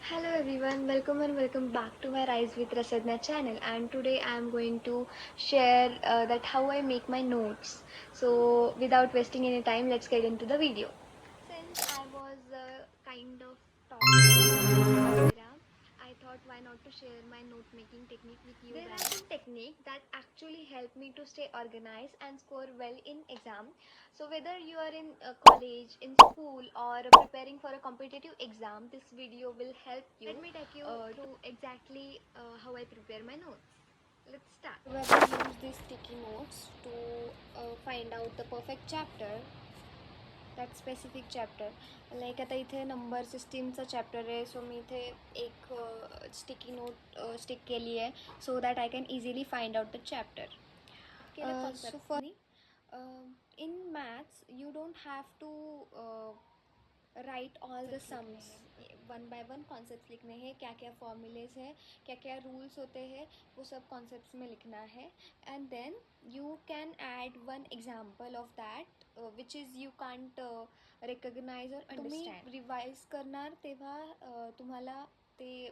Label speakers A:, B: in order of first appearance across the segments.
A: Hello everyone, welcome back to my Rise with Rasadna channel, and today I am going to share that how I make my notes. So without wasting any time, let's get into the video. Since I was kind of talking, I thought why not to share my note making technique with you. There are some technique that actually help me to stay organized and score well in exam. So whether you are in college, in school, or preparing for a competitive exam, this video will help you. Let me take you through exactly how I prepare my notes. Let's start. We will use these sticky notes to find out the perfect chapter, that specific chapter. Like आता इथे number सिस्टीमचा chapter आहे, so मी इथे एक sticky note stick केली आहे so that I can easily find out the chapter. So for in maths you don't have to write all the sums, one by one concepts लिखने हैं, क्या क्या फॉर्मूलेज है, क्या क्या रूल्स होते हैं, वो सब कॉन्सेप्ट्स में लिखना है. And then you can add one example of that which is you can't recognise और अंडरस्टँड. तुम्ही रिवाइज करणार तेव्हा तुम्हाला ते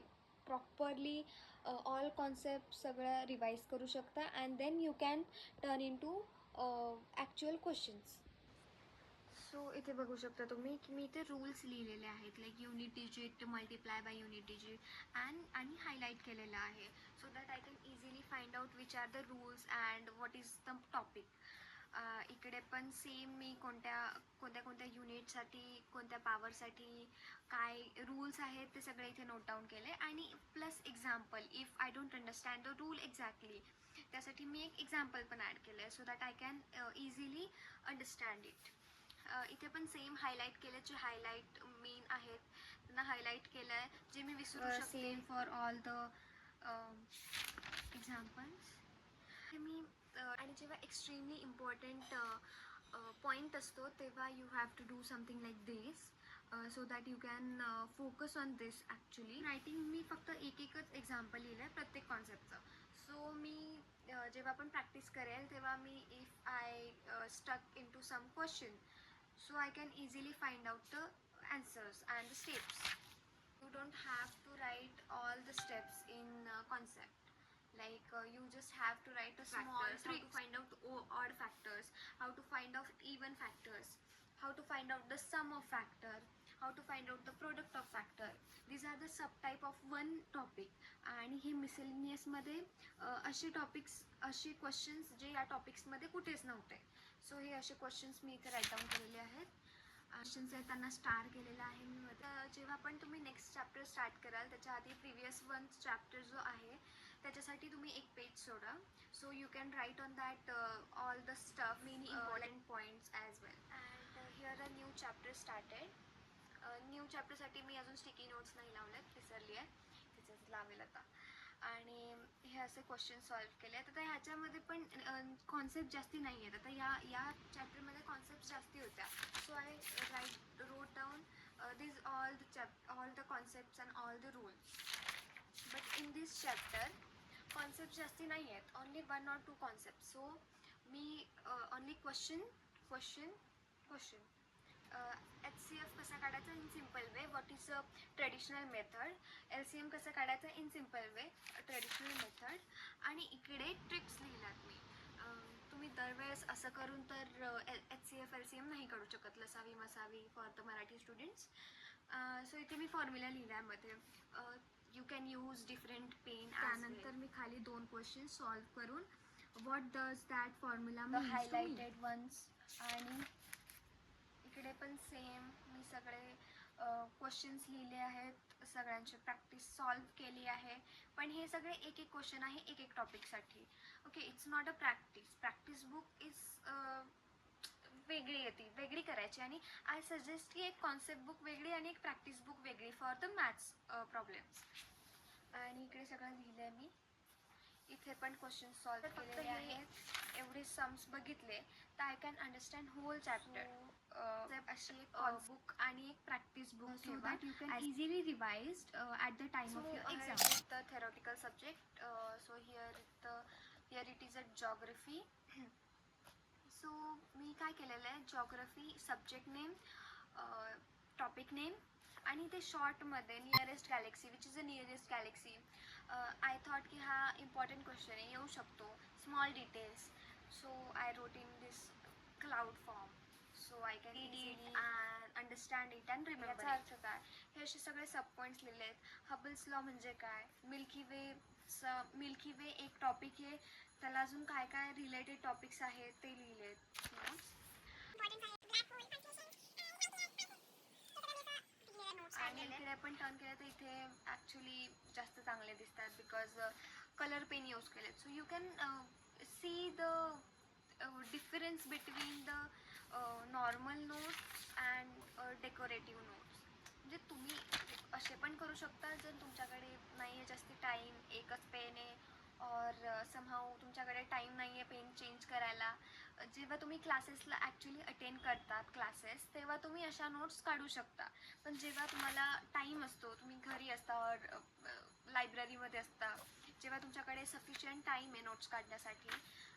A: प्रॉपरली ऑल कॉन्सेप्ट सगळं रिवाइज करू शकता. And then you can turn into actual questions. So इथे बघू शकता तुम्ही की मी इथे रूल्स लिहिलेले आहेत, like unit digit multiply by unit digit आणि हायलाईट केलेलं आहे, so that I can easily find out which are the rules and what is the topic. इकडे पण सेम मी कोणत्या कोणत्या कोणत्या युनिटसाठी, कोणत्या पॉवरसाठी काय रूल्स आहेत ते सगळे इथे नोट डाऊन केले. आणि plus example, if I don't understand the rule exactly, त्यासाठी मी एक एक्झाम्पल पण ॲड केलं आहे, so that I can easily understand it. इथे पण सेम हायलाईट केलं, जे हायलाईट मेन आहेत त्यांना हायलाईट केलं आहे, जे मी विसरू शकते फॉर ऑल द एक्झाम्पल्स. हे मी आणि जेव्हा एक्स्ट्रीमली इम्पॉर्टंट पॉईंट असतो तेव्हा you have to do something like this, so that you can focus on this. Actually writing मी फक्त एकच एक्झाम्पल लिहिलं आहे प्रत्येक कॉन्सेप्टचं. सो मी जेव्हा पण प्रॅक्टिस करेल तेव्हा मी if I stuck into some question, so I can easily find out the answers and the steps. You don't have to write all the steps in concept. Like you just have to write a small trick to find out odd factors, how to find out even factors, how to find out the sum of factor, how to find out the product of factor. These are the subtype of one topic. आणि हे मिसेलिनियसमध्ये असे topics, असे questions जे या टॉपिक्समध्ये कुठेच नव्हते. So हे असे क्वेश्चन्स मी इथे राईट डाऊन केलेले आहेत. क्वेश्चन्स आहेत त्यांना स्टार केलेला आहे मी. जेव्हा पण तुम्ही नेक्स्ट चॅप्टर स्टार्ट कराल त्याच्या आधी प्रिव्हियस वन चॅप्टर जो आहे त्याच्यासाठी तुम्ही एक पेज सोडा, so you can write on that all the stuff, many important points as well. And here a new chapter started. New चॅप्टरसाठी मी अजून स्टिकी नोट्स नाही लावल्यात, विसरली आहे, तिथेच लावेल आता. आणि हे असे क्वेश्चन सॉल्व केले. आता ह्याच्यामध्ये पण कॉन्सेप्ट जास्ती नाही आहेत. आता या चॅप्टरमध्ये कॉन्सेप्ट जास्ती होत्या, so I wrote down this all the concepts and all the rules. But in this chapter concept जास्ती नाही आहेत, ओनली 1 or 2 कॉन्सेप्ट. सो मी ओनली क्वेश्चन. HCF कसा काढायचा in simple way, what is a traditional method. LCM कसं काढायचं in simple way, traditional method. आणि इकडे ट्रिक्स लिहिल्यात मी. तुम्ही दरवेळेस असं करून तर HCF LCM नाही काढू शकत, लसावी मसावी for the Marathi students. So इथे मी फॉर्म्युला लिहिल्यामध्ये you can use different pen. त्यानंतर मी खाली 2 क्वेश्चन सॉल्व करून what does that formula highlighted ones. आणि इकडे पण सेम मी सगळे क्वेश्चन्स लिहिले आहेत, सगळ्यांची प्रॅक्टिस सॉल्व केली आहे. पण हे सगळे एक क्वेश्चन आहे एक टॉपिकसाठी. Okay, it's not a practice book is वेगळी येते, वेगळी करायची. आणि आय सजेस्ट की एक कॉन्सेप्ट बुक वेगळी आणि एक प्रॅक्टिस बुक वेगळी फॉर द मॅथ्स प्रॉब्लेम्स. आणि इकडे सगळं लिहिलं आहे मी. इथे पण क्वेश्चन सॉल्व केलेले आहेत. एवढे सम्स बघितले तर I can understand whole chapter. अशी एक बुक आणि एक practice book so that you can easily revised at the time of your exam. The theoretical subject, so here it is a geography. So मी काय केलेलं आहे, geography subject name, topic name, आणि ते शॉर्टमध्ये nearest galaxy which is a nearest galaxy. I thought की हा important question आहे, येऊ शकतो. Small details, so I wrote in this cloud form, so I can read it and understand it and remember. याचा अर्थ काय, हे असे सगळे सब पॉईंट्स लिहिले आहेत. हबल्स लॉ म्हणजे काय, मिल्की वे एक टॉपिक आहे, त्याला अजून काय काय रिलेटेड टॉपिक्स आहेत ते लिहिले आहेत नोट्स. आणि इकडे आपण टर्न केलं तर इथे ॲक्च्युली जास्त चांगले दिसतात बिकॉज कलर पेन यूज केलेत. So you can see the difference between the normal notes and decorative notes. म्हणजे तुम्ही असे पण करू शकता जर तुमच्याकडे नाही आहे जास्ती टाईम, एकच पेन आहे और समहाऊ तुमच्याकडे टाईम नाही आहे पेन चेंज करायला. जेव्हा तुम्ही क्लासेसला ॲक्च्युली अटेंड करतात क्लासेस, तेव्हा तुम्ही अशा नोट्स काढू शकता. पण जेव्हा तुम्हाला टाईम असतो, तुम्ही घरी असता और लायब्ररीमध्ये असता, जेव्हा तुमच्याकडे सफिशियंट टाईम आहे नोट्स काढण्यासाठी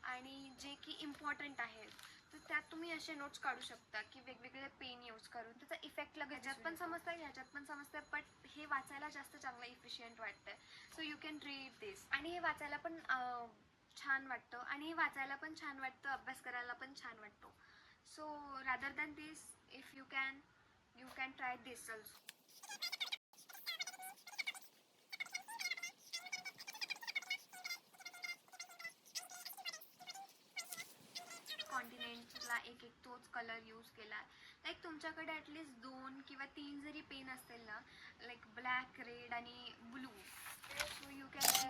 A: आणि जे की इम्पॉर्टंट आहेत, तर त्यात तुम्ही असे नोट्स काढू शकता की वेगवेगळे पेन यूज करून. त्याचा इफेक्ट लगेच ह्याच्यात पण समजतं, ह्याच्यात पण समजतं, बट हे वाचायला जास्त चांगलं इफिशियंट वाटतं. सो यू कॅन रीड दिस. आणि हे वाचायला पण छान वाटतं, आणि हे वाचायला पण छान वाटतं, अभ्यास करायला पण छान वाटतो. So rather than this, if you can try this also. कॉन्टिनेंटला एक तोच कलर यूज केला. लाईक तुमच्याकडे ॲटलिस्ट 2 किंवा 3 जरी पेन असतील ना, लाईक ब्लॅक, रेड आणि blue, so you can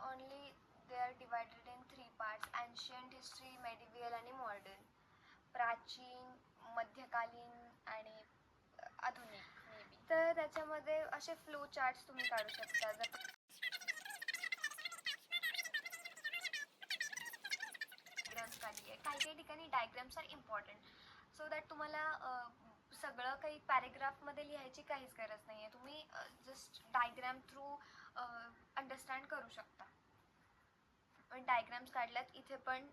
A: only they are divided in 3 parts: ancient history, medieval आणि मॉडर्न. प्राचीन, मध्यकालीन आणि आधुनिक मे बी. तर त्याच्यामध्ये असे फ्लो चार्ट्स तुम्ही काढू शकता. जर डायग्राम्स काढली आहे, काही ठिकाणी diagrams are important, so that तुम्हाला सगळं काही पॅरेग्राफमध्ये लिहायची काहीच गरज नाही आहे. तुम्ही जस्ट डायग्राम थ्रू अंडरस्टँड करू शकता. डायग्राम्स काढल्यात, इथे पण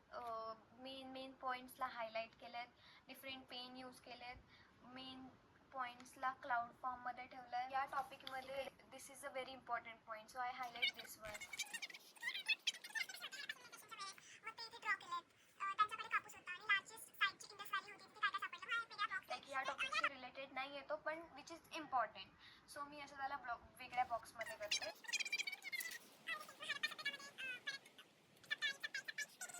A: मेन पॉईंट्सला हायलाईट केले आहेत, डिफरंट पेन यूज केले आहेत, मेन पॉईंट्सला क्लाउड फॉर्ममध्ये ठेवलं आहे. या टॉपिकमध्ये this is a very important point, so I highlight this one. या टॉपिकशी रिलेटेड नाही येतो पण विच इज इम्पॉर्टंट, सो मी असं त्याला वेगळ्या बॉक्समध्ये करते.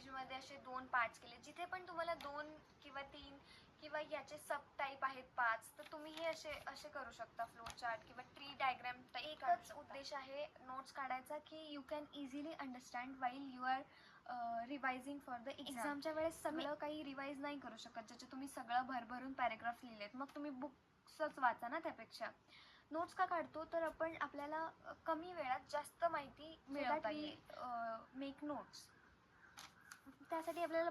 A: मध्ये असे 2 पार्ट्स केले, जिथे पण तुम्हाला 2 किंवा 3 किंवा याचे सब टाईप आहेत 5, तर तुम्ही हे असे करू शकता, फ्लो चार्ट किंवा ट्री डायग्राम. एकच उद्देश आहे नोट्स काढायचा की you can easily understand while you are revising for the एक्झामच्या वेळेस. सगळं काही रिवाईज नाही करू शकत ज्याचे तुम्ही सगळं भरभरून पॅरेग्राफ लिहिलेत, मग तुम्ही बुक्सच वाचा ना. त्यापेक्षा नोट्स का काढतो, तर आपण आपल्याला कमी वेळात जास्त माहिती मिळवता येईल. मेक नोट्स, त्यासाठी आपल्याला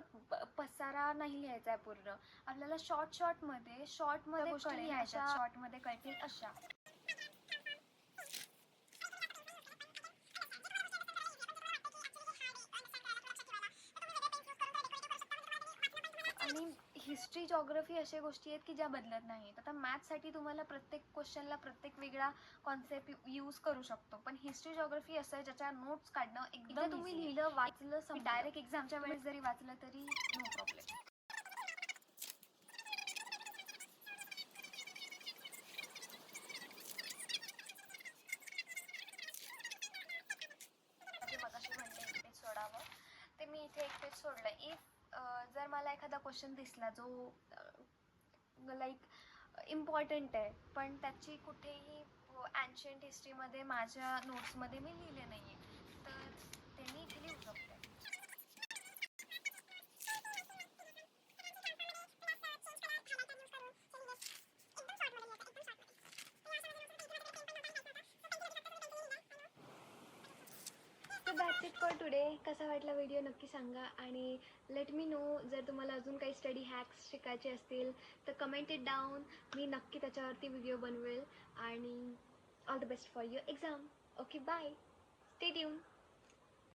A: पसारा नाही लिहायचा आहे पूर्ण, आपल्याला शॉर्टमध्ये गोष्टी लिहायच्या, शॉर्टमध्ये कळतील अशा. आणि हिस्ट्री, जॉग्रफी अशा गोष्टी आहेत की ज्या बदलत नाहीत. आता मॅथ्ससाठी तुम्हाला प्रत्येक क्वेश्चनला प्रत्येक वेगळा कॉन्सेप्ट यूज करू शकतो, पण हिस्ट्री, जॉग्रफी असं आहे ज्याच्या नोट्स काढणं एकदम तुम्ही लिहिलं, वाचलं, डायरेक्ट एक्झामच्या वेळेस जरी वाचलं तरी नो प्रॉब्लेम. मगाशी म्हणले एक पेज सोडावं, ते मी इथे एक पेज सोडलं. इफ जर मला एखादा क्वेश्चन दिसला जो लाईक इम्पॉर्टंट आहे पण त्याची कुठेही एन्शियंट हिस्ट्रीमध्ये माझ्या नोट्समध्ये मी लिहिले नाही आहे, तर ते मी इथे लिहू शकते. That's it for today. कसा वाटला व्हिडिओ नक्की सांगा, आणि लेट मी नो जर तुम्हाला अजून काही स्टडी हॅक्स शिकायचे असतील तर कमेंट इट डाऊन. मी नक्की त्याच्यावरती व्हिडिओ बनवेल. आणि all the best for your exam. Okay, bye, stay tune.